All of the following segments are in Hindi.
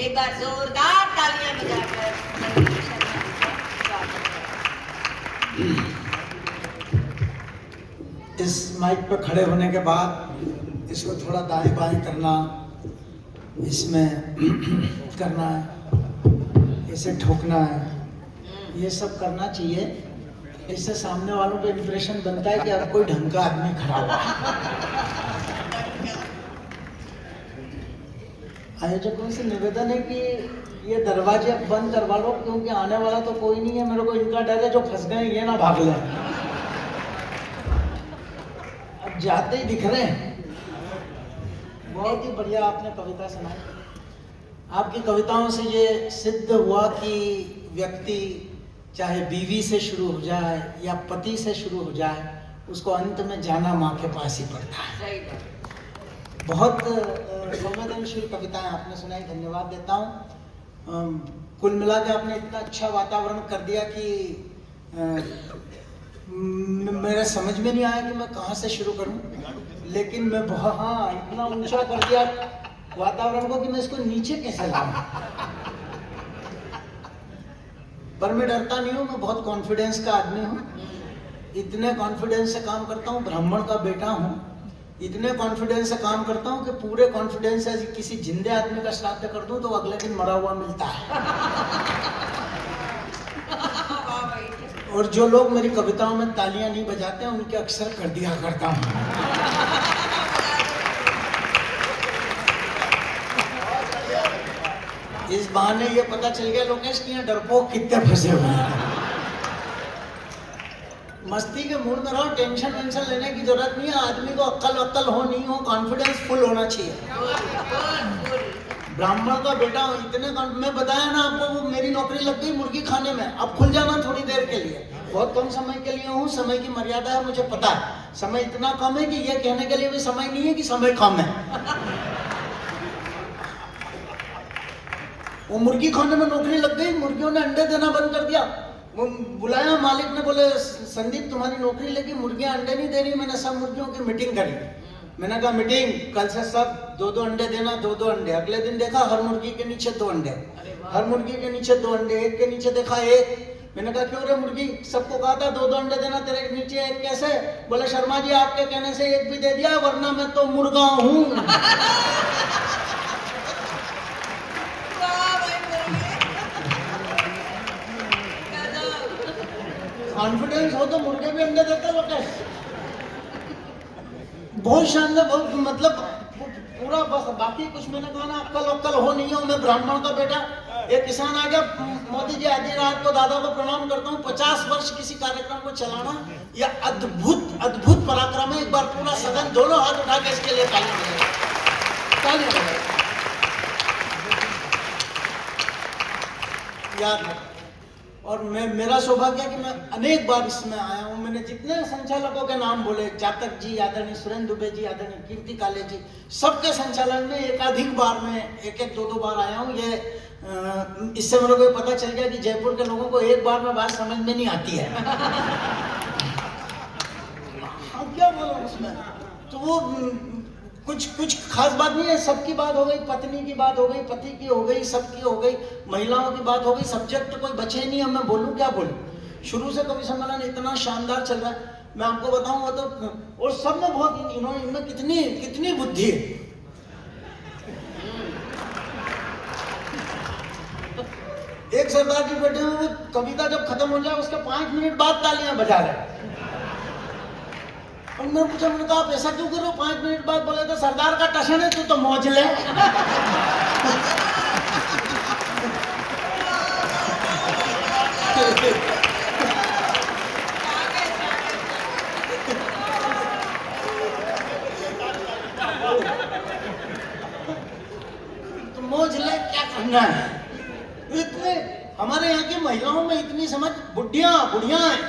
एक बार जोरदार तालियां बजाकर जगदीश शर्मा जी का स्वागत करें। इस माइक पर खड़े होने के बाद इसको थोड़ा दाएं बाएं करना, इसमें करना है, इसे ठोकना है, ये सब करना चाहिए। इससे सामने वालों पे इंप्रेशन बनता है कि अब कोई ढंग का आदमी खड़ा हुआ है। आयोजकों से निवेदन है कि ये दरवाजे अब बंद करवा लो, क्योंकि आने वाला तो कोई नहीं है। मेरे को इनका डर है जो फंस गए ये ना भाग लें। अब जाते ही दिख रहे हैं। बहुत ही बढ़िया आपने कविता सुनाई। आपकी कविताओं से ये सिद्ध हुआ कि व्यक्ति चाहे बीवी से शुरू हो जाए या पति से शुरू हो जाए, उसको अंत में जाना माँ के पास ही पड़ता है। सही बात। बहुत संवेदनशील कविताएं आपने सुनाई, धन्यवाद देता हूँ। कुल मिला के आपने इतना अच्छा वातावरण कर दिया कि मेरे समझ में नहीं आया कि मैं कहाँ से शुरू करूँ, लेकिन मैं हाँ इतना ऊंचा कर दिया वातावरण को कि मैं इसको नीचे कैसे लाऊं। पर मैं डरता नहीं हूँ, मैं बहुत कॉन्फिडेंस का आदमी हूँ। इतने कॉन्फिडेंस से काम करता हूँ, ब्राह्मण का बेटा हूँ, इतने कॉन्फिडेंस से काम करता हूँ कि पूरे कॉन्फिडेंस से किसी जिंदे आदमी का श्राद्ध कर दूं तो अगले दिन मरा हुआ मिलता है। और जो लोग मेरी कविताओं में तालियां नहीं बजाते हैं उनके अक्सर कर दिया करता हूँ। इस बहाने ये पता चल गया लोकेश कि यहाँ डरपोक कितने फंसे हुए हैं। मस्ती के मूड में रहो, टेंशन वेंशन लेने की जरूरत नहीं है। आदमी को अक्ल हो नहीं हो, कॉन्फिडेंस फुल होना चाहिए। ब्राह्मण का बेटा हूँ, इतने मैं बताया ना आपको, वो मेरी नौकरी लग गई मुर्गी खाने में। अब खुल जाना थोड़ी देर के लिए, बहुत कम समय के लिए हूँ। समय की मर्यादा है, मुझे पता है। समय इतना कम है कि ये कहने के लिए भी समय नहीं है कि समय कम है। वो मुर्गी खाने में नौकरी लग गई, मुर्गियों ने अंडे देना बंद कर दिया। वो बुलाया, मालिक ने बोले संदीप तुम्हारी नौकरी लगी, मुर्गियां अंडे नहीं दे रही। मैंने सब मुर्गियों की मीटिंग करी। मैंने कहा मीटिंग, कल से सब 2-2 अंडे देना, 2-2 अंडे। अगले दिन देखा हर मुर्गी के नीचे 2 अंडे, हर मुर्गी के नीचे 2 अंडे, एक के नीचे देखा 1। मैंने कहा क्यों रे मुर्गी, सबको कहा था 2-2 अंडे देना, तेरे नीचे 1 कैसे? बोले शर्मा जी आपके कहने से 1 भी दे दिया, वरना मैं तो मुर्गा हूँ। कॉन्फिडेंस हो तो मुर्गे भी अंडे देते लोग। बहुत शानदार, बहुत मतलब पूरा। बस बाकी कुछ मैंने कहा ना, अक्कल हो नहीं हो। मैं ब्राह्मण का बेटा, एक किसान आ गया, मोदी जी आधी रात को दादा को प्रणाम करता हूँ। 50 वर्ष किसी कार्यक्रम को चलाना यह अद्भुत पराक्रम है। एक बार पूरा सदन दोनों हाथ उठा के इसके लिए ताली बजाए। याद है। और मेरा सौभाग्य है कि मैं अनेक बार इसमें आया हूँ। मैंने जितने संचालकों के नाम बोले, चातक जी, आदरणीय सुरेंद्र दुबे जी, आदरणीय कीर्ति काले जी, सबके संचालन में एकाधिक बार में 1-2 बार आया हूँ। ये इससे मेरे को पता चल गया कि जयपुर के लोगों को एक बार में बात समझ में नहीं आती है। हाँ क्या बोला उसमें, तो वो कुछ खास बात नहीं है। सबकी बात हो गई, पत्नी की बात हो गई, पति की हो गई, सबकी हो गई, महिलाओं की बात हो गई। सब्जेक्ट तो कोई बचे नहीं। अब मैं बोलूं क्या बोलूं। शुरू से कवि सम्मेलन इतना शानदार चल रहा है, मैं आपको बताऊं। वो तो और सब में बहुत, इनमें कितनी बुद्धि है। एक सरदार जी बैठे हुए, कविता जब खत्म हो जाए उसके 5 मिनट बाद तालियां बजा रहे। और मैं पूछा, मैंने कहा आप ऐसा क्यों करो 5 मिनट बाद? बोले तो सरदार का टशन है, तू तो मौज ले। तो मौज ले, क्या करना है। इतने हमारे यहाँ की महिलाओं में इतनी समझ, बुढ़िया हैं,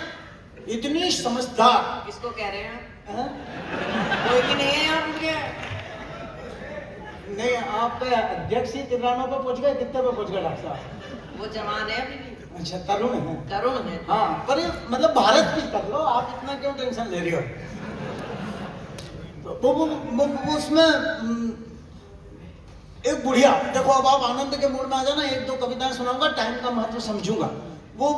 इतनी समझदार। किसको कह रहे हैं? कोई भी नहीं है यहाँ बुढ़िया। नहीं, आप अध्यक्ष ही तिरानों पे पहुंच गए, कितने पे पहुंच गए डॉक्टर साहब? वो जवान है अभी भी। अच्छा, तरुण है। तरुण है। हाँ, पर ये मतलब भारत की कर लो, आप इतना क्यों टेंशन ले रही हो? तो वो उसमें एक बुढ़िया, देखो अब आप आनंद के मूड में आ जाना, एक दो कविताएं सुनाऊंगा, टाइम का महत्व समझूंगा। वो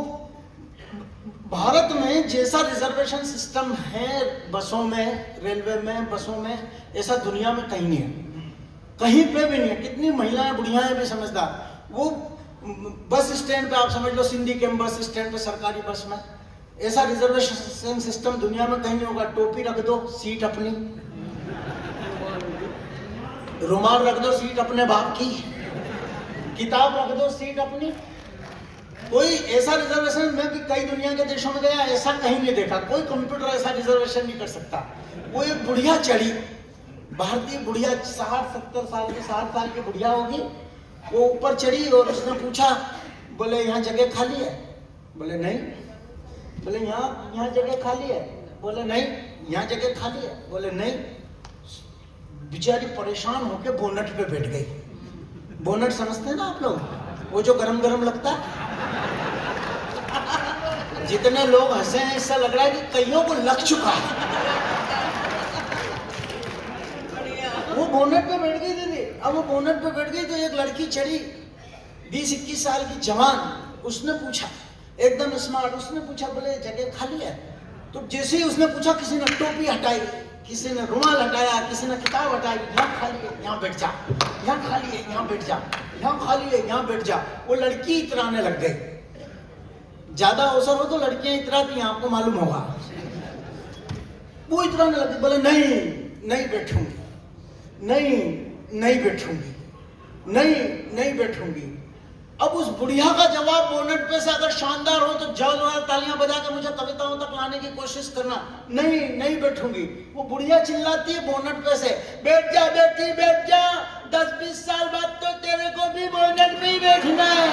भारत में जैसा रिजर्वेशन सिस्टम है बसों में, रेलवे में, बसों में, ऐसा दुनिया में कहीं नहीं है, कहीं पे भी नहीं है। कितनी महिलाएं बुढ़ियाएं भी समझदार, वो बस स्टैंड पे आप समझ लो, सिंधी कैंप बस स्टैंड पे सरकारी बस में ऐसा रिजर्वेशन सिस्टम दुनिया में कहीं नहीं होगा। टोपी रख दो, सीट अपनी, रुमाल रख दो, सीट अपने बाप की, किताब रख दो, सीट अपनी। कोई ऐसा रिजर्वेशन मैं भी कई दुनिया के देशों में गया, ऐसा कहीं नहीं देखा। कोई कंप्यूटर ऐसा रिजर्वेशन नहीं कर सकता। वो एक बुढ़िया चढ़ी, भारतीय बुढ़िया, 60-70 साल की, 60 साल की बुढ़िया होगी, वो ऊपर चढ़ी और उसने पूछा, बोले यहाँ जगह खाली है? बोले नहीं। बोले यहाँ जगह खाली है? बोले नहीं। यहाँ जगह खाली है? बोले नहीं। बेचारी परेशान होकर बोनट पे बैठ गई। बोनट समझते हैं ना आप लोग, वो जो गरम गरम लगता है। जितने लोग हंसे हैं, इससे लग रहा है कि कईयों को लग चुका है। वो बोनट पे बैठ गई दीदी। अब वो बोनट पे बैठ गई तो एक लड़की चढ़ी, 20-21 साल की जवान, उसने पूछा, एकदम स्मार्ट, उसने पूछा, बोले जगह खाली है? तो जैसे ही उसने पूछा, किसी ने टोपी हटाई, किसी ने रुमाल हटाया, किसी ने किताब हटाई, यहाँ खाली है यहाँ बैठ जा, यहाँ खाली है यहाँ बैठ जा, यहाँ खाली है यहाँ बैठ जा। वो लड़की इतराने लग गई। ज्यादा अवसर हो तो लड़कियां इतराती हैं, आपको मालूम होगा। वो इतराने लगी, बोले नहीं बैठूंगी, नहीं बैठूंगी, नहीं बैठूंगी। अब उस बुढ़िया का जवाब बोनट पे से अगर शानदार हो तो जोरदार तालियां बजा के मुझे कविताओं तक लाने की कोशिश करना। नहीं बैठूंगी। वो बुढ़िया चिल्लाती है बोनट पे से, बैठ जा बेटी बैठ जा, 10-20 साल बाद तो तेरे को भी बोनट पे ही बैठना है।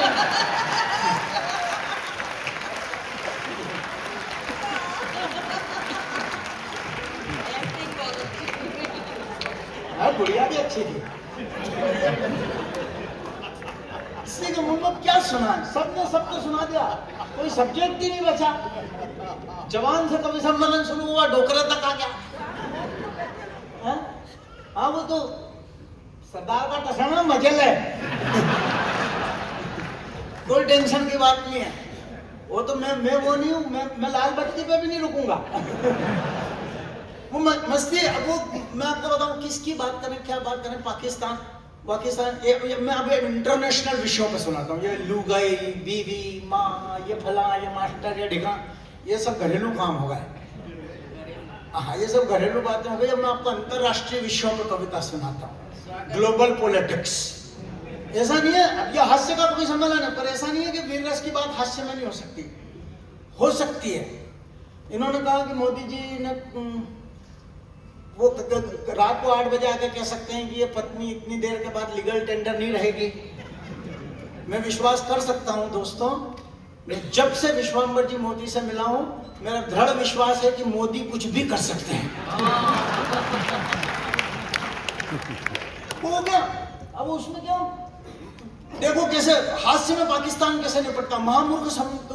बुढ़िया भी अच्छी थी। किसी के मुंह में क्या सुना है, सबने सबको सुना दिया, कोई सब्जेक्ट ही नहीं बचा। जवान से कवि सम्मेलन शुरू हुआ, डोकरे तक आ गया। हाँ, वो तो सरदार का टसना मजल है। कोई टेंशन की बात नहीं है। वो तो मैं वो नहीं हूँ, मैं लाल बत्ती पे भी नहीं रुकूंगा। वो मस्ती। अब वो मैं आपको बताऊं किसकी बात करें, क्या बात करें। पाकिस्तान ये मैं अब इंटरनेशनल विषयों पे सुनाता हूँ। ये लुगाई, बीवी, माँ, ये फला, ये मास्टर, ये ढिका, ये सब घरेलू काम हो गए। हाँ, ये सब घरेलू बातें हो गई। अब मैं आपको अंतरराष्ट्रीय विषयों पे कविता सुनाता हूँ। Global politics. ऐसा नहीं है, अब यह हास्य का कोई सम्मेलन है, पर ऐसा नहीं है कि वीर रस की बात हास्य में नहीं हो सकती, हो सकती है। इन्होंने कहा कि मोदी जी ने वो रात को 8 बजे आकर कह सकते हैं कि ये पत्नी इतनी देर के बाद लीगल टेंडर नहीं रहेगी। मैं विश्वास कर सकता हूं दोस्तों, मैं जब से विश्वाम्बर जी मोदी से मिला हूं, मेरा दृढ़ विश्वास है कि मोदी कुछ भी कर सकते हैं। हो गया। अब उसमें क्या, देखो कैसे हास्य में पाकिस्तान कैसे निपटता। महामूर्ख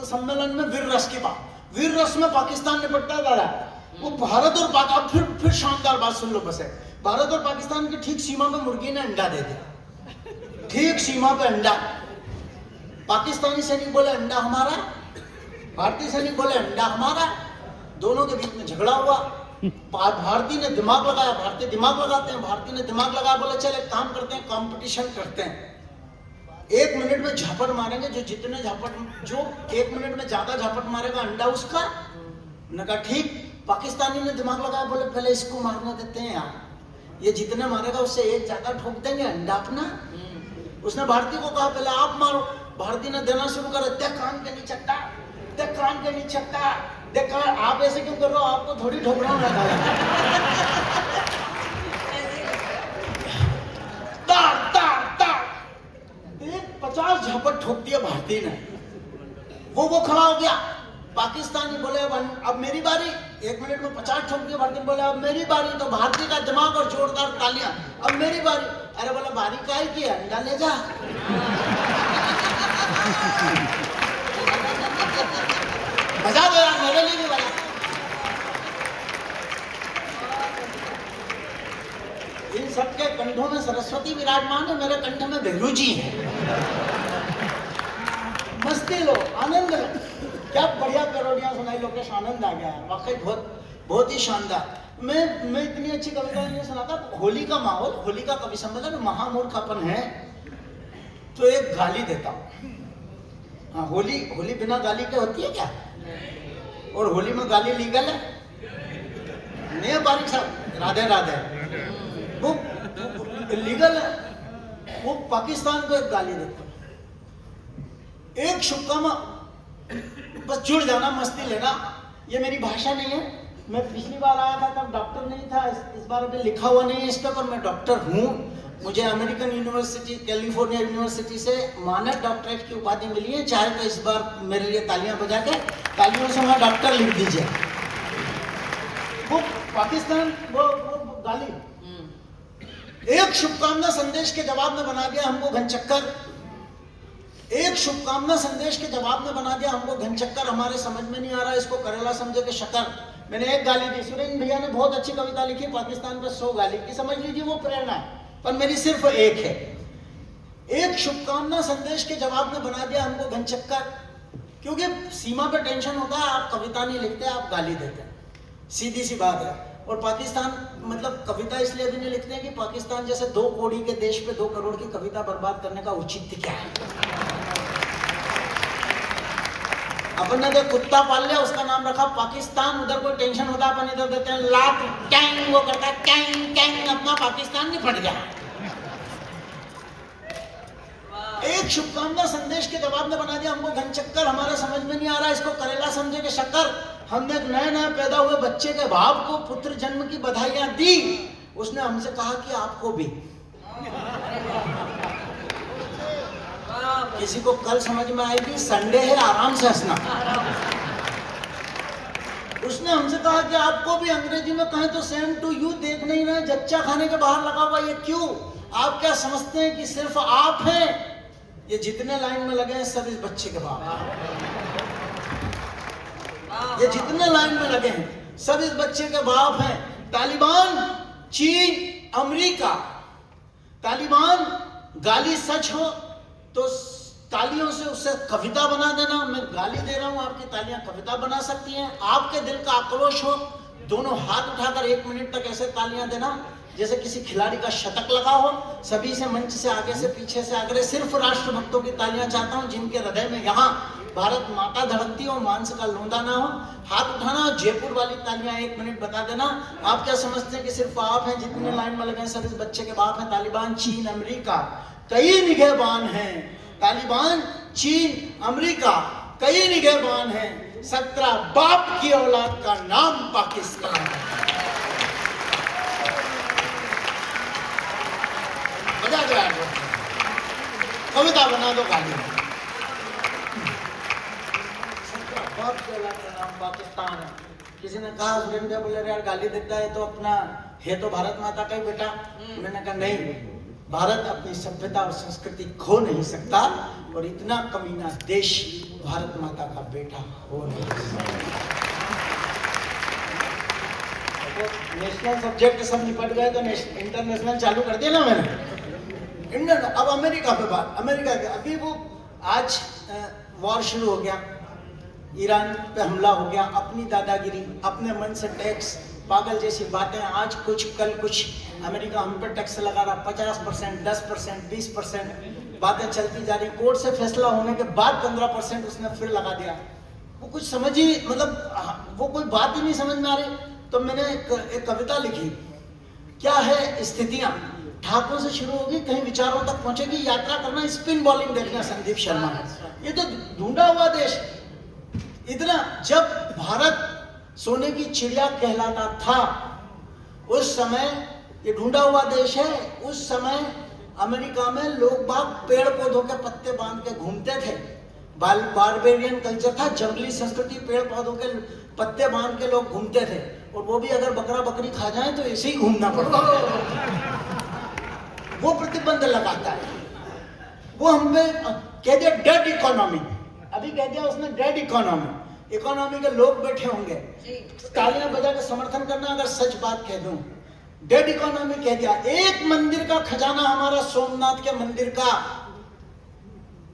सम्मेलन में वीर रस की बात, वीर रस में पाकिस्तान निपटता दादा। वो भारत और पाकिस्तान, फिर शानदार बात सुन लो बस है। भारत और पाकिस्तान की ठीक सीमा पे मुर्गी ने अंडा दे दिया, ठीक सीमा पे अंडा। पाकिस्तानी सैनिक बोले अंडा हमारा, भारतीय सैनिक बोले अंडा हमारा। दोनों के बीच में झगड़ा हुआ। भारतीय ने दिमाग लगाया, भारतीय दिमाग लगाते हैं, भारतीय ने दिमाग लगाया, बोले चल एक काम करते हैं, कंपटीशन करते हैं। 1 मिनट में झापट मारेंगे, जो 1 मिनट में ज्यादा झापट मारेगा अंडा उसका। ने कहा ठीक। पाकिस्तानी ने दिमाग लगाया, बोले पहले इसको मारने देते हैं यार, ये जितने मारेगा उससे एक ज्यादा ठोक देंगे अंडा अपना। उसने भारतीय को कहा पहले आप मारो। भारतीय ने देना शुरू कर, देख कान के नीचे देखा। आप ऐसे क्यों कर रहे हो, आपको थोड़ी ठोक रहा हूं। तार 50 झापट ठोक दिया भारतीय ने। वो खड़ा हो गया। पाकिस्तानी बोले अब मेरी बारी। 1 मिनट में 50 ठोक दिया। भारतीय बोले अब मेरी बारी। तो भारतीय का दिमाग और जोरदार तालियां, अब मेरी बारी। अरे बोला बारी काहे की, अंडा ले जा। बजा दो यार, मेरे लिए भी बजा। इन सबके कंठों में सरस्वती विराजमान है, मेरे कंठ में भेरू जी है। मस्ती लो, आनंद लो। क्या बढ़िया करोड़ियां सुनाई, लोकेश, आनंद आ गया है वाकई, बहुत ही शानदार। मैं इतनी अच्छी कविता नहीं सुना था। होली का माहौल, होली का कवि सम्मेलन, महामूर्खापन है तो एक गाली देता हूँ। हाँ, होली बिना गाली के होती है क्या? और होली में गाली लीगल है? नहीं है बारिक साहब, राधे राधे, वो लीगल है। वो पाकिस्तान को एक गाली देता हूँ, एक शुभकामना, बस जुड़ जाना, मस्ती लेना, ये मेरी भाषा नहीं है। मैं पिछली बार आया था तब डॉक्टर नहीं था, इस बार अभी लिखा हुआ नहीं है इस पर मैं डॉक्टर हूँ। मुझे अमेरिकन यूनिवर्सिटी, कैलिफोर्निया यूनिवर्सिटी से मानद डॉक्टरेट की उपाधि मिली है। चाहे तो इस बार मेरे लिए तालियां बजा के, तालियों से वहां डॉक्टर लिख दीजिए। वो पाकिस्तान, वो गाली, एक शुभकामना संदेश के जवाब में बना दिया हमको घनचक्कर। एक शुभकामना संदेश के जवाब में बना दिया हमको घनचक्कर। हमारे समझ में नहीं आ रहा, इसको करेला समझे के शक्कर। मैंने एक गाली दी, सुरेंद्र भैया ने बहुत अच्छी कविता लिखी पाकिस्तान पर 100 गाली की, समझ लीजिए वो प्रेरणा है, पर मेरी सिर्फ एक है। एक शुभकामना संदेश के जवाब में बना दिया हमको घनचक्कर। क्योंकि सीमा पे टेंशन होता है, आप कविता नहीं लिखते, आप गाली देते हैं, सीधी सी बात है। और पाकिस्तान, मतलब कविता इसलिए भी नहीं लिखते हैं कि पाकिस्तान जैसे 2 कौड़ी के देश पे 2 करोड़ की कविता बर्बाद करने का औचित्य क्या है? अपन ने तो कुत्ता पाल लिया, उसका नाम रखा पाकिस्तान। उधर कोई टेंशन होता है, अपन इधर देते हैं लात कैंग, वो करता है कैंग कैंग, अपना पाकिस्तान नहीं फट गया। एक शुभकामना संदेश के जवाब में बना दिया हमको घनचक्कर। हमारे समझ में नहीं आ रहा, इसको करेला समझे के शक्कर। हमने एक नए पैदा हुए बच्चे के बाप को पुत्र जन्म की बधाइयां दी, उसने हमसे कहा कि आपको भी। किसी को कल समझ में आएगी, संडे है, आराम से हंसना। उसने हमसे कहा कि आपको भी, अंग्रेजी में कहें तो सेम टू यू। देख नहीं रहे जच्चा खाने के बाहर लगा हुआ, ये क्यों? आप क्या समझते हैं कि सिर्फ आप हैं? ये जितने लाइन में लगे हैं सब इस बच्चे के बाप हैं। ये जितने लाइन में लगे हैं सब इस बच्चे के बाप हैं। तालिबान, चीन, अमेरिका। तालिबान गाली सच हो तो तालियों से उससे कविता बना देना। मैं गाली दे रहा हूं, आपकी तालियां कविता बना सकती हैं। आपके दिल का आक्रोश हो, दोनों हाथ उठाकर 1 मिनट तक ऐसे तालियां देना जैसे किसी खिलाड़ी का शतक लगा हो। सभी से, मंच से, आगे से, पीछे से, आगे। सिर्फ राष्ट्रभक्तों की तालियां चाहता हूं, जिनके हृदय में यहाँ भारत माता धड़कती हो, मांस का लोंदा ना हो। हाथ उठाना, जयपुर वाली तालियां 1 मिनट बता देना। आप क्या समझते हैं कि सिर्फ आप हैं? जितने लाइन में लगे हैं सब इस बच्चे के बाप हैं। तालिबान, चीन, अमेरिका, कई निगहबान हैं। तालिबान, चीन, अमेरिका, कई निगहबान हैं। 17 बाप की औलाद का नाम पाकिस्तान है। मजा आ गया, कविता बना दो गाली। 17 बाप की औलाद का नाम पाकिस्तान है। किसी ने कहा, सुरेंद्र बोले यार गाली देता है तो अपना है तो भारत माता का ही बेटा। मैंने कहा नहीं, भारत अपनी सभ्यता और संस्कृति खो नहीं सकता, और इतना कमीना देश भारत माता का बेटा हो नहीं सकता। नेशनल सब्जेक्ट सब निपट गए तो इंटरनेशनल चालू कर दिया ना मैंने। इंडियन, अब अमेरिका पे बात। अमेरिका के अभी वो आज वॉर शुरू हो गया, ईरान पे हमला हो गया, अपनी दादागिरी, अपने मन से टैक्स, पागल जैसी बातें, आज कुछ कल कुछ। अमेरिका हम पे टैक्स लगा रहा 50%, 10%, 20%, बातें चलती जा रही। कोर्ट से फैसला होने के बाद 15% उसने फिर लगा दिया। वो कुछ समझ ही, मतलब वो कोई बात ही नहीं समझ में आ रही। तो मैंने एक कविता लिखी, क्या है स्थितियां, ठाकुर से शुरू होगी, कहीं विचारों तक पहुंचेगी। यात्रा करना, स्पिन बॉलिंग देखना संदीप शर्मा। ये तो ढूंढा हुआ देश। इतना, जब भारत सोने की चिड़िया कहलाता था उस समय, ये ढूंढा हुआ देश है। उस समय अमेरिका में लोग बाग पेड़ पौधों के पत्ते बांध के घूमते थे। बारबेरियन कल्चर था, जंगली संस्कृति, पेड़ पौधों के पत्ते बांध के लोग घूमते थे। और वो भी अगर बकरा बकरी खा जाए तो ऐसे ही घूमना पड़ता है। वो प्रतिबंध लगाता है। वो हम पे कह दिया डेड इकोनॉमी, अभी कह दिया उसने डेड इकोनॉमी। इकोनॉमी के लोग बैठे होंगे, तालियां बजा के समर्थन करना। अगर सच बात कह दूं, डेड इकोनॉमी कह दिया। एक मंदिर का खजाना हमारा सोमनाथ के मंदिर का,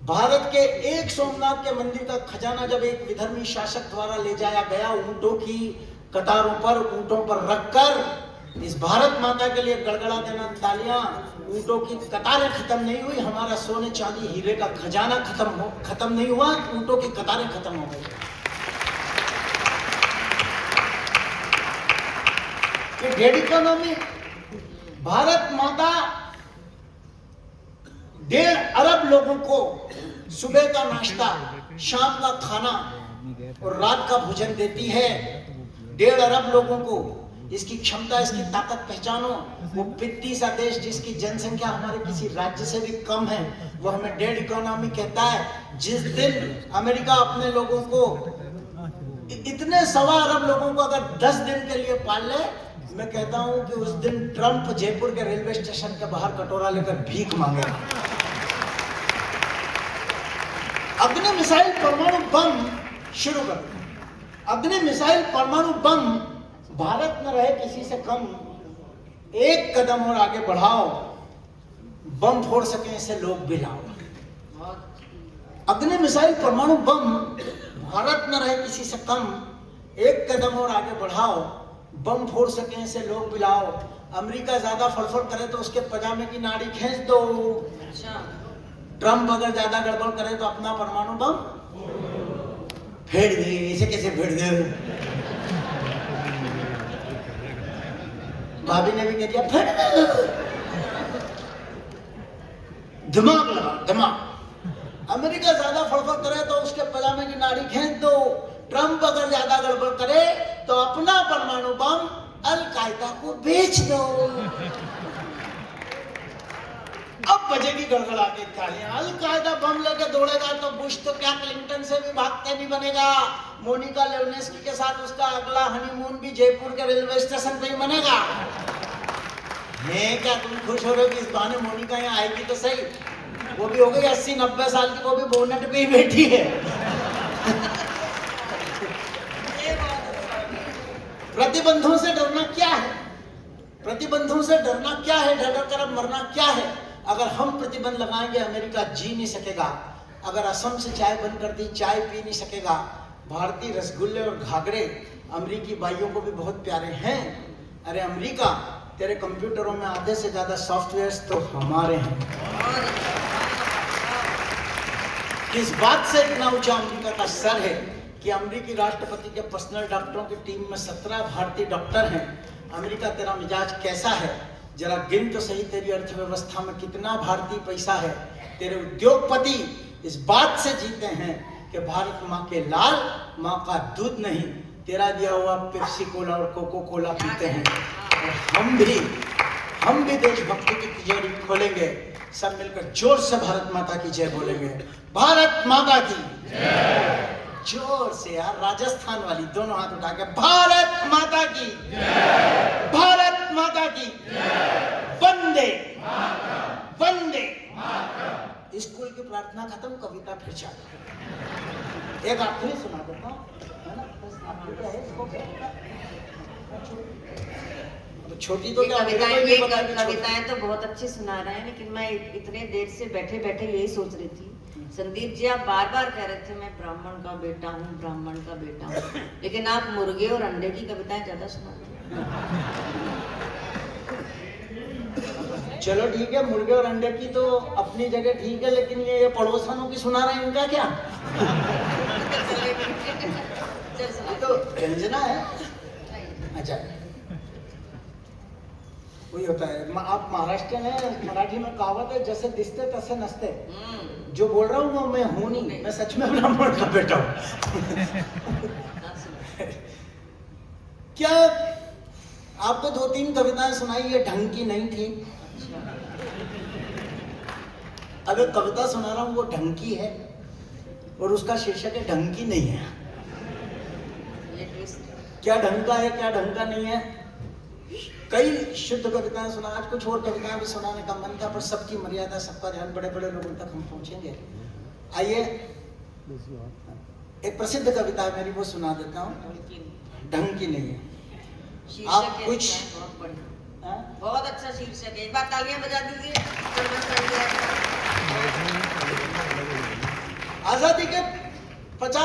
भारत के एक सोमनाथ के मंदिर का खजाना जब एक विधर्मी शासक द्वारा ले जाया गया, ऊंटों की कतारों पर, ऊंटों पर रखकर, इस भारत माता के लिए गड़गड़ा देना तालियां। ऊंटों की कतारें खत्म नहीं हुई, हमारा सोने चांदी हीरे का खजाना खत्म नहीं हुआ, ऊंटों की कतारें खत्म हो गई। ये डेड इकोनॉमी, भारत माता 1.5 अरब लोगों को सुबह का नाश्ता, शाम का खाना और रात का भोजन देती है। 1.5 अरब लोगों को इसकी क्षमता, इसकी ताकत पहचानो। वो पिद्दी सा देश जिसकी जनसंख्या हमारे किसी राज्य से भी कम है, वो हमें डेड इकोनॉमी कहता है। जिस दिन अमेरिका अपने लोगों को, इतने 1.25 अरब लोगों को अगर 10 दिन के लिए पाल ले, मैं कहता हूं कि उस दिन ट्रंप जयपुर के रेलवे स्टेशन के बाहर कटोरा लेकर भीख मांगेगा। अग्नि मिसाइल परमाणु बम शुरू कर, अग्नि मिसाइल परमाणु बम भारत में रहे किसी से कम, एक कदम और आगे बढ़ाओ, बम फोड़ सके ऐसे लोग भी लाओ। अग्नि मिसाइल परमाणु बम भारत में रहे किसी से कम, एक कदम और आगे बढ़ाओ, बम फोड़ सके ऐसे लोग भी लाओ। अमेरिका ज्यादा फड़फड़ करे तो उसके पजामे की नाड़ी खींच दो। ट्रंप अगर ज्यादा गड़बड़ करे तो अपना परमाणु बम फेंक दे। ऐसे कैसे फेंक दे? भाभी ने भी कह दिया फेंक दे। दिमाग लगा, दिमाग। अमेरिका ज्यादा फड़फड़ करे तो उसके पजामे की नाड़ी खींच दो। ट्रंप अगर ज्यादा गड़बड़ करे तो अपना परमाणु बम अल कायदा को बेच दो। अब बजेगी गड़गड़ा के तालियां। अल कायदा बम लेके दौड़ेगा तो बुश तो क्या क्लिंटन से भी भागते नहीं बनेगा। मोनिका लेविन्स्की के साथ उसका अगला हनीमून भी जयपुर के रेलवे स्टेशन पे ही बनेगा। क्या तुम खुश हो रहे हो कि इस बहाने मोनिका यहाँ आएगी तो सही? वो भी हो गई 80-90 साल की, वो भी बोनट पे ही बैठी है। प्रतिबंधों से डरना क्या है? प्रतिबंधों से डरना क्या है? डर कर मरना क्या है? अगर हम प्रतिबंध लगाएंगे अमेरिका जी नहीं सकेगा। अगर असम से चाय बंद कर दी, चाय पी नहीं सकेगा। भारतीय रसगुल्ले और घाघरे अमेरिकी भाइयों को भी बहुत प्यारे हैं। अरे अमेरिका, तेरे कंप्यूटरों में आधे से ज्यादा सॉफ्टवेयर्स तो हमारे हैं। किस बात से इतना ऊंचा अमेरिका का सर है कि अमेरिकी राष्ट्रपति के पर्सनल डॉक्टरों की टीम में 17 भारतीय डॉक्टर हैं। अमेरिका, तेरा मिजाज कैसा है? जरा गिन तो सही, तेरी अर्थव्यवस्था में कितना भारतीय पैसा है? तेरे उद्योगपति इस बात से जीते हैं कि भारत माँ के लाल, माँ का दूध नहीं, तेरा दिया हुआ पेप्सी कोला और कोको कोला पीते हैं। और हम भी देशभक्ति की तिजोरी खोलेंगे, सब मिलकर जोर से भारत माता की जय बोलेंगे। भारत माता की जय। जोर से यार, राजस्थान वाली, दोनों हाथ उठा के भारत माता की जय, भारत माता की जय, वंदे वंदे। स्कूल की प्रार्थना खत्म, कविता फिर चालू। एक आखिरी सुना देता हूँ, है ना? बस आपको क्या है, इसको छोटी तो कविताएं तो बहुत अच्छी सुना रहे हैं, लेकिन मैं इतने देर से बैठे बैठे यही सोच रही थी, संदीप जी आप बार बार कह रहे थे मैं ब्राह्मण का बेटा हूँ, ब्राह्मण का बेटा हूँ, लेकिन आप मुर्गे और अंडे की कविताएं ज्यादा सुनाते हैं। चलो ठीक है, मुर्गे और अंडे की तो अपनी जगह ठीक है, लेकिन ये पड़ोसनों की सुना रहे हैं, इनका क्या? तो व्यंजना है। अच्छा, वही होता है। आप महाराष्ट्र में, मराठी में कहावत है, जैसे दिखते तैसे नसते। जो बोल रहा हूँ वो मैं हूँ नहीं, मैं सच में ब्राह्मण का बेटा हूँ। क्या आपको 2-3 कविताएं सुनाई, ये ढंग की नहीं थी। अगर कविता सुना रहा हूँ वो ढंग की है और उसका शीर्षक है ढंग की नहीं है। क्या ढंग का है, क्या ढंग का नहीं है? कई शुद्ध कविताएं सुना, आज कुछ और कविताएं भी सुनाने का मन था, पर सबकी मर्यादा, सबका ध्यान, बड़े बड़े लोगों तक हम पहुंचेंगे। आइए, एक प्रसिद्ध कविता है मेरी, वो सुना देता हूँ। ढंग की नहीं है। आप कुछ हाँ? बहुत अच्छा शीर्षक है, एक बार तालियां बजा दीजिए। सरपंच बन गया। आजादी के 50